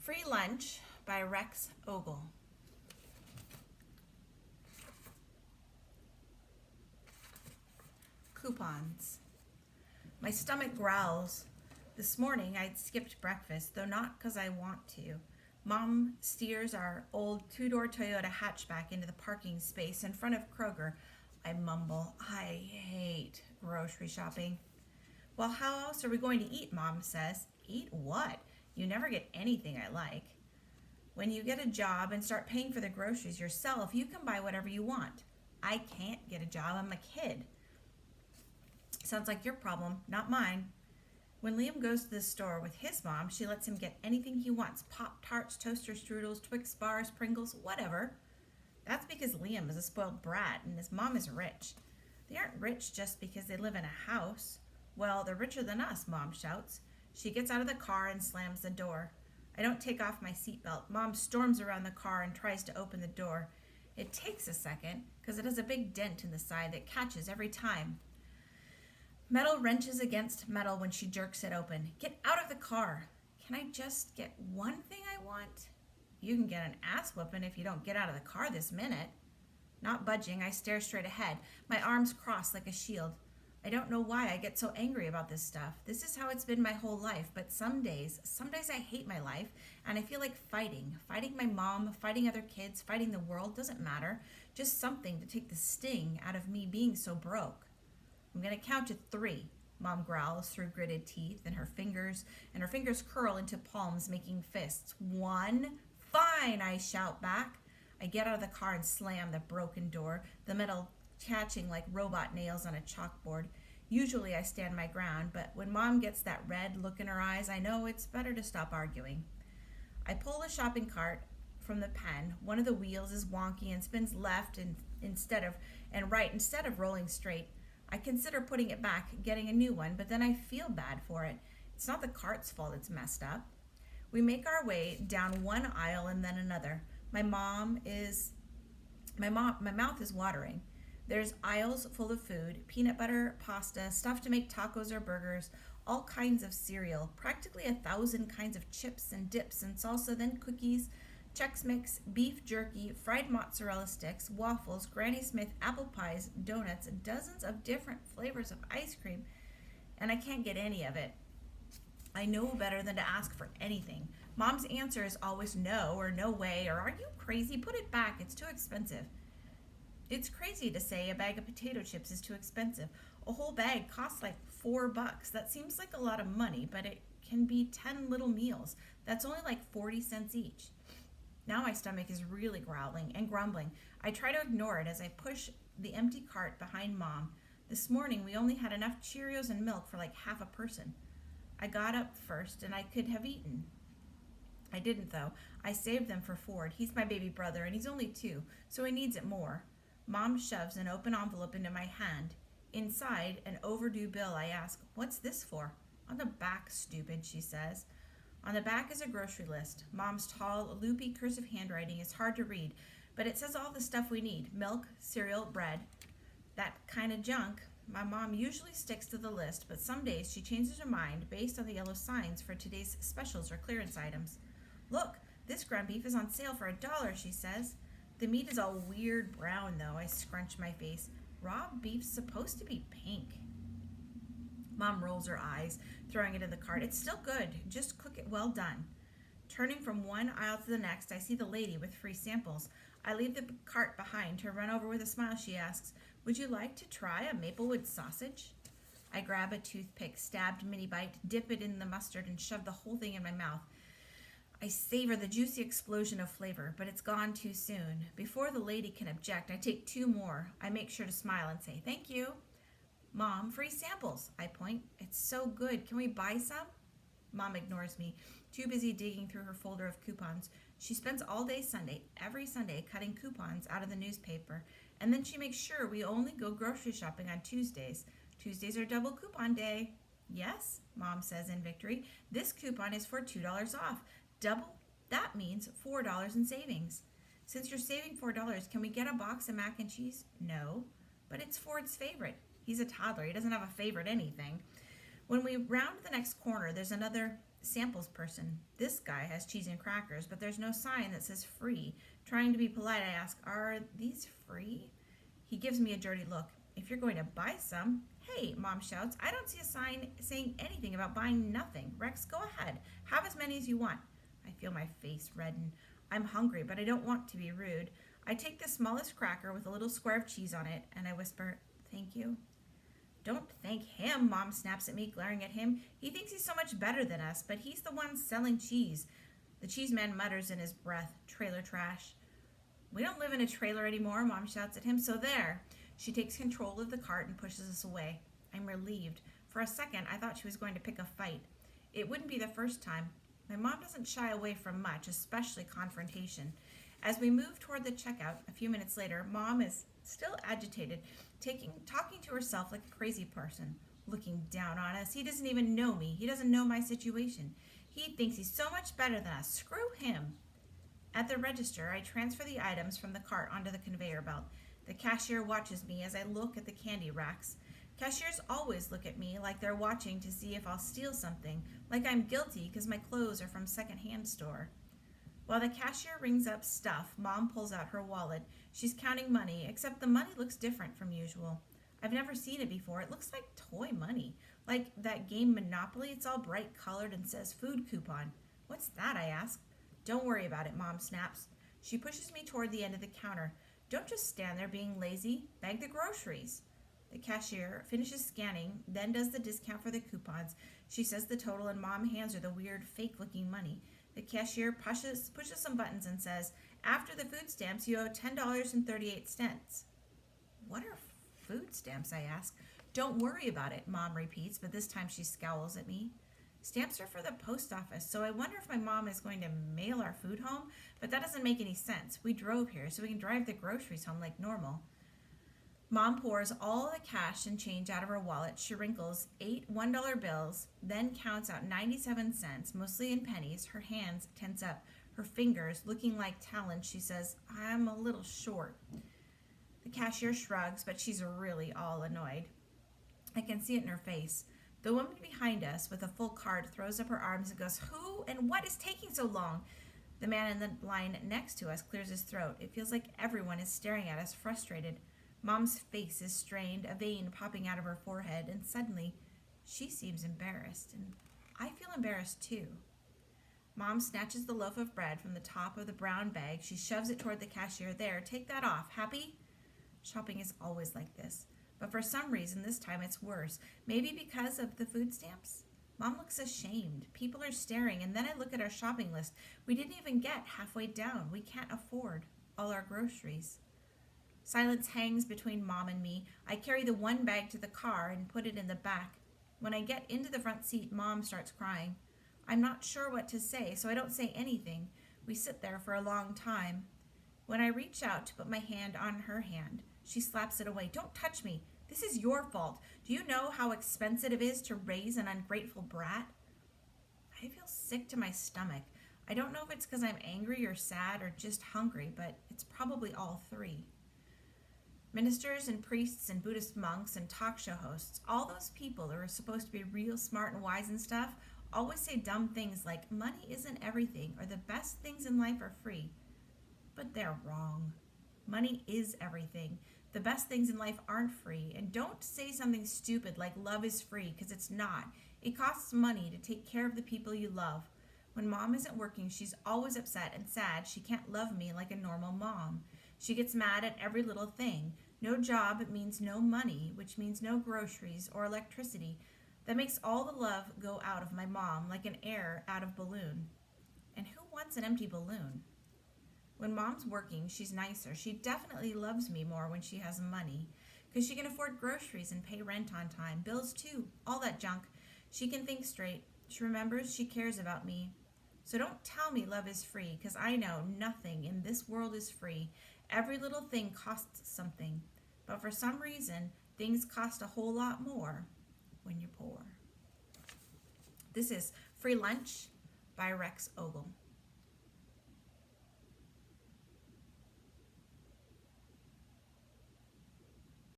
Free Lunch by Rex Ogle. Coupons. My stomach growls. This morning I'd skipped breakfast, though not because I want to. Mom steers our old two-door Toyota hatchback into the parking space in front of Kroger. I mumble, I hate grocery shopping. Well, how else are we going to eat, Mom says. Eat what? You never get anything I like. When you get a job and start paying for the groceries yourself, you can buy whatever you want. I can't get a job, I'm a kid. Sounds like your problem, not mine. When Liam goes to the store with his mom, she lets him get anything he wants. Pop-Tarts, toaster strudels, Twix bars, Pringles, whatever. That's because Liam is a spoiled brat and his mom is rich. They aren't rich just because they live in a house. Well, they're richer than us, Mom shouts. She gets out of the car and slams the door. I don't take off my seatbelt. Mom storms around the car and tries to open the door. It takes a second because it has a big dent in the side that catches every time. Metal wrenches against metal when she jerks it open. Get out of the car. Can I just get one thing I want? You can get an ass whooping if you don't get out of the car this minute. Not budging, I stare straight ahead, my arms crossed like a shield. I don't know why I get so angry about this stuff. This is how it's been my whole life, but some days I hate my life, and I feel like fighting. Fighting my mom, fighting other kids, fighting the world, doesn't matter. Just something to take the sting out of me being so broke. I'm going to count to 3, Mom growls through gritted teeth, and her fingers curl into palms, making fists. 1, fine, I shout back. I get out of the car and slam the broken door, the metal catching like robot nails on a chalkboard. Usually I stand my ground, but when Mom gets that red look in her eyes, I know it's better to stop arguing. I pull the shopping cart from the pen. One of the wheels is wonky and spins left instead of right instead of rolling straight. I consider putting it back, getting a new one, but then I feel bad for it. It's not the cart's fault it's messed up. We make our way down one aisle and then another. My mouth is watering. There's aisles full of food, peanut butter, pasta, stuff to make tacos or burgers, all kinds of cereal, practically 1,000 kinds of chips and dips and salsa, then cookies, Chex Mix, beef jerky, fried mozzarella sticks, waffles, Granny Smith, apple pies, donuts, dozens of different flavors of ice cream, and I can't get any of it. I know better than to ask for anything. Mom's answer is always no or no way or are you crazy? Put it back, it's too expensive. It's crazy to say a bag of potato chips is too expensive. A whole bag costs like $4. That seems like a lot of money, but it can be 10 little meals. That's only like 40 cents each. Now my stomach is really growling and grumbling. I try to ignore it as I push the empty cart behind Mom. This morning we only had enough Cheerios and milk for like half a person. I got up first and I could have eaten. I didn't though. I saved them for Ford. He's my baby brother and he's only 2, so he needs it more. Mom shoves an open envelope into my hand. Inside, an overdue bill. I ask, what's this for? On the back, stupid, she says. On the back is a grocery list. Mom's tall, loopy, cursive handwriting is hard to read, but it says all the stuff we need. Milk, cereal, bread. That kind of junk. My mom usually sticks to the list, but some days she changes her mind based on the yellow signs for today's specials or clearance items. Look, this ground beef is on sale for $1, she says. The meat is all weird brown, though. I scrunch my face. Raw beef's supposed to be pink. Mom rolls her eyes, throwing it in the cart. It's still good. Just cook it well done. Turning from one aisle to the next, I see the lady with free samples. I leave the cart behind. To run over with a smile, she asks, would you like to try a Maplewood sausage? I grab a toothpick, stabbed mini bite, dip it in the mustard, and shove the whole thing in my mouth. I savor the juicy explosion of flavor, but it's gone too soon. Before the lady can object, I take 2 more. I make sure to smile and say, thank you. Mom, free samples, I point. It's so good. Can we buy some? Mom ignores me, too busy digging through her folder of coupons. She spends all day Sunday, every Sunday, cutting coupons out of the newspaper, and then she makes sure we only go grocery shopping on Tuesdays. Tuesdays are double coupon day. Yes, Mom says in victory. This coupon is for $2 off. Double, that means $4 in savings. Since you're saving $4, can we get a box of mac and cheese? No, but it's Ford's favorite. He's a toddler. He doesn't have a favorite anything. When we round the next corner, there's another samples person. This guy has cheese and crackers, but there's no sign that says free. Trying to be polite, I ask, "Are these free?" He gives me a dirty look. "If you're going to buy some." "Hey," Mom shouts, "I don't see a sign saying anything about buying nothing. Rex, go ahead. Have as many as you want." I feel my face redden. I'm hungry, but I don't want to be rude. I take the smallest cracker with a little square of cheese on it, and I whisper, "Thank you." "Don't thank him," Mom snaps at me, glaring at him. "He thinks he's so much better than us, but he's the one selling cheese." The cheese man mutters in his breath, "Trailer trash." "We don't live in a trailer anymore," Mom shouts at him, "so there." She takes control of the cart and pushes us away. I'm relieved. For a second, I thought she was going to pick a fight. It wouldn't be the first time. My mom doesn't shy away from much, especially confrontation. As we move toward the checkout, a few minutes later, Mom is still agitated, talking to herself like a crazy person, looking down on us. He doesn't even know me. He doesn't know my situation. He thinks he's so much better than us. Screw him. At the register, I transfer the items from the cart onto the conveyor belt. The cashier watches me as I look at the candy racks. Cashiers always look at me like they're watching to see if I'll steal something, like I'm guilty because my clothes are from a second-hand store. While the cashier rings up stuff, Mom pulls out her wallet. She's counting money, except the money looks different from usual. I've never seen it before. It looks like toy money. Like that game Monopoly, it's all bright colored and says food coupon. "What's that?" I ask. "Don't worry about it," Mom snaps. She pushes me toward the end of the counter. "Don't just stand there being lazy. Bag the groceries." The cashier finishes scanning, then does the discount for the coupons. She says the total, and Mom hands her the weird, fake-looking money. The cashier pushes some buttons and says, "After the food stamps, you owe $10.38. "What are food stamps?" I ask. "Don't worry about it," Mom repeats, but this time she scowls at me. Stamps are for the post office, so I wonder if my mom is going to mail our food home, but that doesn't make any sense. We drove here, so we can drive the groceries home like normal. Mom pours all the cash and change out of her wallet. She wrinkles 8 $1 bills, then counts out 97 cents, mostly in pennies. Her hands tense up, her fingers looking like talons. She says, "I'm a little short." The cashier shrugs, but she's really all annoyed. I can see it in her face. The woman behind us with a full cart throws up her arms and goes, "Who and what is taking so long?" The man in the line next to us clears his throat. It feels like everyone is staring at us, frustrated. Mom's face is strained, a vein popping out of her forehead, and suddenly she seems embarrassed, and I feel embarrassed too. Mom snatches the loaf of bread from the top of the brown bag. She shoves it toward the cashier. "There, take that off. Happy?" Shopping is always like this, but for some reason this time it's worse. Maybe because of the food stamps? Mom looks ashamed. People are staring, and then I look at our shopping list. We didn't even get halfway down. We can't afford all our groceries. Silence hangs between Mom and me. I carry the one bag to the car and put it in the back. When I get into the front seat, Mom starts crying. I'm not sure what to say, so I don't say anything. We sit there for a long time. When I reach out to put my hand on her hand, she slaps it away. "Don't touch me. This is your fault. Do you know how expensive it is to raise an ungrateful brat?" I feel sick to my stomach. I don't know if it's because I'm angry or sad or just hungry, but it's probably all three. Ministers and priests and Buddhist monks and talk show hosts, all those people who are supposed to be real smart and wise and stuff, always say dumb things like money isn't everything or the best things in life are free. But they're wrong. Money is everything. The best things in life aren't free. And don't say something stupid like love is free, because it's not. It costs money to take care of the people you love. When Mom isn't working, she's always upset and sad she can't love me like a normal mom. She gets mad at every little thing. No job means no money, which means no groceries or electricity. That makes all the love go out of my mom like an air out of balloon. And who wants an empty balloon? When Mom's working, she's nicer. She definitely loves me more when she has money, because she can afford groceries and pay rent on time, bills too, all that junk. She can think straight. She remembers she cares about me. So don't tell me love is free, because I know nothing in this world is free. Every little thing costs something. But for some reason, things cost a whole lot more when you're poor. This is Free Lunch by Rex Ogle.